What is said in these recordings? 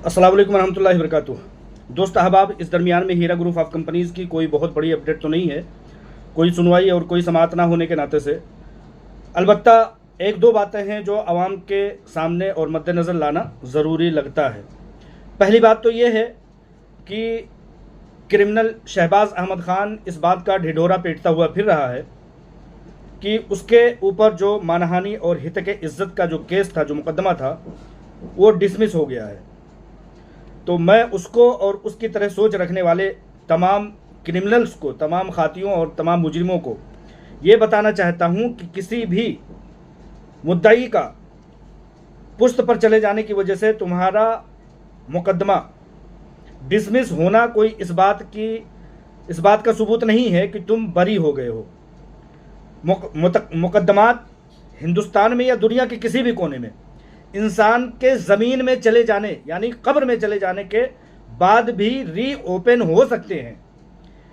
अस्सलाम वालेकुम रहमतुल्लाहि वबरकातुहू। दोस्त अहबाब, इस दरमियान में हीरा ग्रुप ऑफ कंपनीज़ की कोई बहुत बड़ी अपडेट तो नहीं है, कोई सुनवाई और कोई समाअत ना होने के नाते से। अलबत्ता एक दो बातें हैं जो आवाम के सामने और मद्देनज़र लाना ज़रूरी लगता है। पहली बात तो ये है कि क्रिमिनल शहबाज अहमद ख़ान इस बात का ढिढोरा पीटता हुआ फिर रहा है कि उसके ऊपर जो मानहानि और हित के इज़्ज़त का जो केस था, जो मुकदमा था, वो डिसमिस हो गया है। तो मैं उसको और उसकी तरह सोच रखने वाले तमाम क्रिमिनल्स को, तमाम खातियों और तमाम मुजरिमों को ये बताना चाहता हूँ कि किसी भी मुद्दई का पुश्त पर चले जाने की वजह से तुम्हारा मुकदमा डिसमिस होना कोई इस बात का सबूत नहीं है कि तुम बरी हो गए हो। मुकदमात हिंदुस्तान में या दुनिया के किसी भी कोने में इंसान के ज़मीन में चले जाने यानी कब्र में चले जाने के बाद भी रीओपन हो सकते हैं।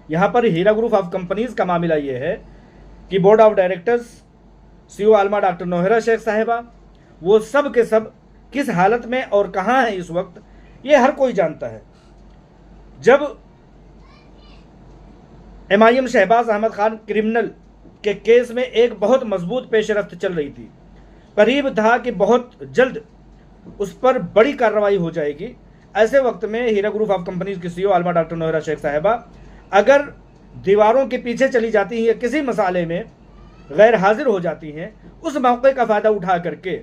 यहाँ पर हीरा ग्रुप ऑफ कंपनीज़ का मामला ये है कि board of directors, CEO Alma doctor Nauhara Sheikh साहिबा, वो सब के सब किस हालत में और कहाँ हैं इस वक्त, ये हर कोई जानता है। जब MIM शहबाज अहमद ख़ान क्रिमिनल के केस में एक बहुत मजबूत पेशरफ्त चल रही थी, करीब था कि बहुत जल्द उस पर बड़ी कार्रवाई हो जाएगी, ऐसे वक्त में हीरा ग्रुप ऑफ कंपनीज की सीईओ आलमा डॉक्टर नौहरा शेख साहिबा अगर दीवारों के पीछे चली जाती हैं या किसी मसाले में गैर हाजिर हो जाती हैं, उस मौके का फ़ायदा उठा करके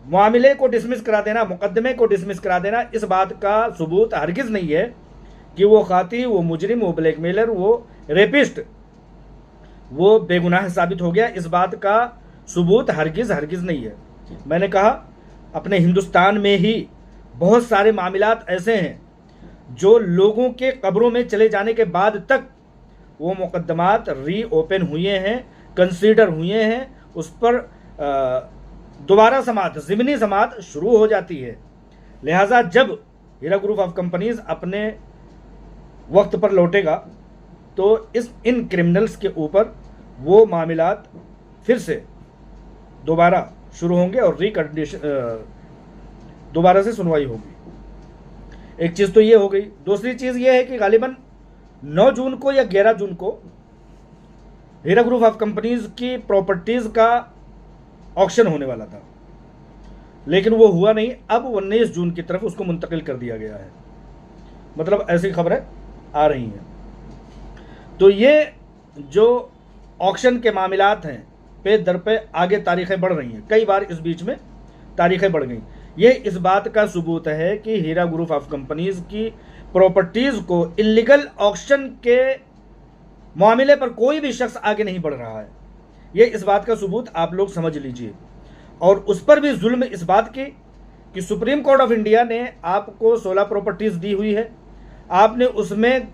मामले को डिसमिस करा देना, मुकदमे को डिसमिस करा देना, इस बात का सबूत हरगिज़ नहीं है कि वो खाती, वो मुजरिम, वो ब्लैकमेलर, वो रेपिस्ट, वो बेगुनाह साबित हो गया। इस बात का सबूत हरगिज़ नहीं है। मैंने कहा अपने हिंदुस्तान में ही बहुत सारे मामलात ऐसे हैं जो लोगों के कब्रों में चले जाने के बाद तक वो मुकदमात रीओपन हुए हैं, कंसीडर हुए हैं, उस पर दोबारा समाअत, ज़िमनी समाअत शुरू हो जाती है। लिहाजा जब हीरा ग्रुप ऑफ कंपनीज अपने वक्त पर लौटेगा तो इन क्रिमिनल्स के ऊपर वो मामलात फिर से दोबारा शुरू होंगे और दोबारा से सुनवाई होगी। एक चीज़ तो ये हो गई। दूसरी चीज़ ये है कि गालिबन 9 जून को या 11 जून को हीरा ग्रुप ऑफ कंपनीज की प्रॉपर्टीज़ का ऑक्शन होने वाला था, लेकिन वो हुआ नहीं। अब 19 जून की तरफ उसको मुंतकिल कर दिया गया है। मतलब ऐसी खबरें आ रही हैं। तो ये जो ऑक्शन के मामलात हैं, पे दर पे आगे तारीखें बढ़ रही हैं। कई बार इस बीच में तारीखें बढ़ गई। ये इस बात का सबूत है कि हीरा ग्रुप ऑफ कंपनीज की प्रॉपर्टीज़ को इलीगल ऑक्शन के मामले पर कोई भी शख्स आगे नहीं बढ़ रहा है। ये इस बात का सबूत आप लोग समझ लीजिए। और उस पर भी जुल्म इस बात की कि सुप्रीम कोर्ट ऑफ इंडिया ने आपको 16 प्रॉपर्टीज़ दी हुई है, आपने उसमें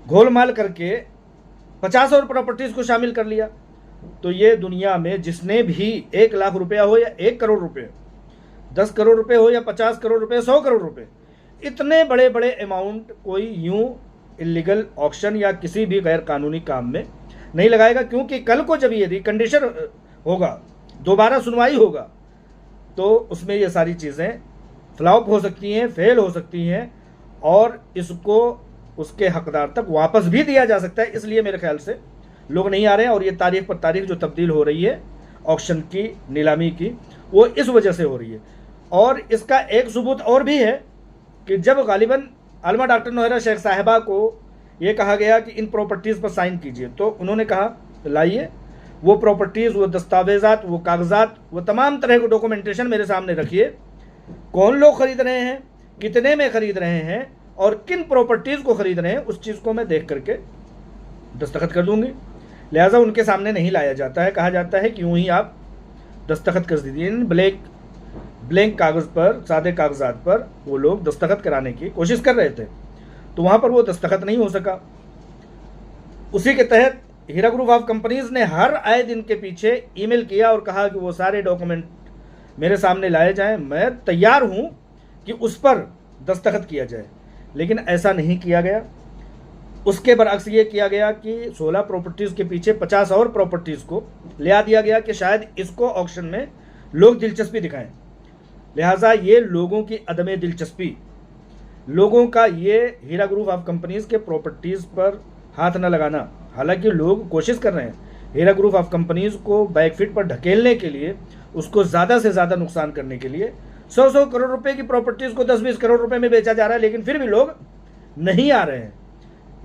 घोलमाल करके 50 और प्रॉपर्टीज़ को शामिल कर लिया। तो ये दुनिया में जिसने भी 1 लाख रुपया हो या 1 करोड़ रुपये, 10 करोड़ रुपए हो या 50 करोड़ रुपए, 100 करोड़ रुपए, इतने बड़े बड़े अमाउंट कोई यूं इलीगल ऑक्शन या किसी भी गैर कानूनी काम में नहीं लगाएगा। क्योंकि कल को जब ये रिकंडीशन होगा, दोबारा सुनवाई होगा, तो उसमें ये सारी चीज़ें फ्लॉप हो सकती हैं, फेल हो सकती हैं और इसको उसके हकदार तक वापस भी दिया जा सकता है। इसलिए मेरे ख्याल से लोग नहीं आ रहे हैं। और ये तारीख पर तारीख जो तब्दील हो रही है ऑक्शन की, नीलामी की, वो इस वजह से हो रही है। और इसका एक सबूत और भी है कि जब गालिबन आलमा डॉक्टर नौहरा शेख साहिबा को ये कहा गया कि इन प्रॉपर्टीज़ पर साइन कीजिए, तो उन्होंने कहा लाइए वो प्रॉपर्टीज़, वो दस्तावेज़ात, वो कागजात, वो तमाम तरह के डॉक्यूमेंटेशन मेरे सामने रखिए। कौन लोग ख़रीद रहे हैं, कितने में ख़रीद रहे हैं और किन प्रॉपर्टीज़ को ख़रीद रहे हैं, उस चीज़ को मैं देख करके दस्तखत कर दूँगी। लिहाजा उनके सामने नहीं लाया जाता है। कहा जाता है कि यूँ ही आप दस्तखत कर दीजिए। ब्लैंक कागज़ पर, सादे कागजात पर वो लोग दस्तखत कराने की कोशिश कर रहे थे, तो वहाँ पर वो दस्तखत नहीं हो सका। उसी के तहत हीरा ग्रुप ऑफ कंपनीज़ ने हर आए दिन के पीछे ईमेल किया और कहा कि वो सारे डॉक्यूमेंट मेरे सामने लाए जाएं, मैं तैयार हूँ कि उस पर दस्तखत किया जाए। लेकिन ऐसा नहीं किया गया। उसके बरअक्स ये किया गया कि 16 प्रॉपर्टीज़ के पीछे 50 और प्रॉपर्टीज़ को ले आ दिया गया कि शायद इसको ऑक्शन में लोग दिलचस्पी दिखाएं। लिहाजा ये लोगों की अदम दिलचस्पी, लोगों का ये हीरा ग्रुप ऑफ कंपनीज के प्रॉपर्टीज़ पर हाथ न लगाना। हालांकि लोग कोशिश कर रहे हैं हीरा ग्रुप ऑफ कंपनीज को बैकफिट पर ढकेलने के लिए, उसको ज़्यादा से ज़्यादा नुकसान करने के लिए 100 करोड़ रुपए की प्रॉपर्टीज़ को 10-20 करोड़ रुपए में बेचा जा रहा है, लेकिन फिर भी लोग नहीं आ रहे हैं।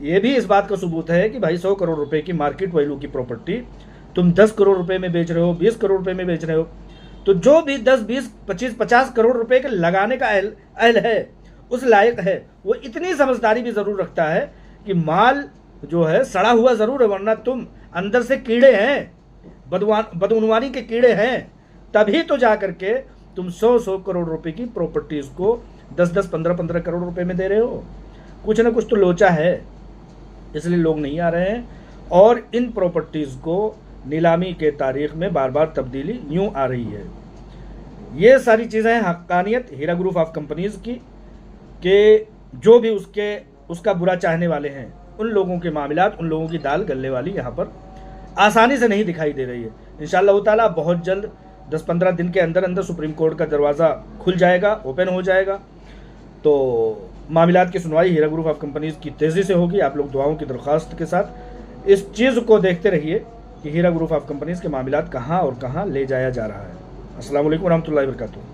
ये भी इस बात का सबूत है कि भाई 100 करोड़ रुपए की मार्केट वैल्यू की प्रॉपर्टी तुम 10 करोड़ रुपए में बेच रहे हो, 20 करोड़ रुपए में बेच रहे हो, तो जो भी 10, 20, 25, 50 करोड़ रुपए के लगाने का अहल है, उस लायक है, वो इतनी समझदारी भी ज़रूर रखता है कि माल जो है सड़ा हुआ ज़रूर है, वरना तुम अंदर से कीड़े हैं, बदउनवानी के कीड़े हैं, तभी तो जा करके तुम 100 करोड़ रुपए की प्रॉपर्टीज़ को 10, 15 करोड़ रुपए में दे रहे हो। कुछ ना कुछ तो लोचा है, इसलिए लोग नहीं आ रहे हैं। और इन प्रॉपर्टीज़ को नीलामी के तारीख में बार बार तब्दीली यूँ आ रही है। ये सारी चीज़ें हैं हक्कानियत हीरा ग्रुप ऑफ कंपनीज़ की, कि जो भी उसका बुरा चाहने वाले हैं, उन लोगों के मामलात, उन लोगों की दाल गलने वाली यहाँ पर आसानी से नहीं दिखाई दे रही है। इंशाअल्लाह ताला बहुत जल्द 10-15 दिन के अंदर अंदर सुप्रीम कोर्ट का दरवाज़ा खुल जाएगा, ओपन हो जाएगा, तो मामलात की सुनवाई हीरा ग्रुप ऑफ कंपनीज़ की तेज़ी से होगी। आप लोग दुआओं की दरख्वास्त के साथ इस चीज़ को देखते रहिए कि हीरा ग्रुप ऑफ कंपनीज़ के मामलात कहाँ और कहाँ ले जाया जा रहा है। अस्सलाम वालेकुम रहमतुल्लाहि व बरकातुहू।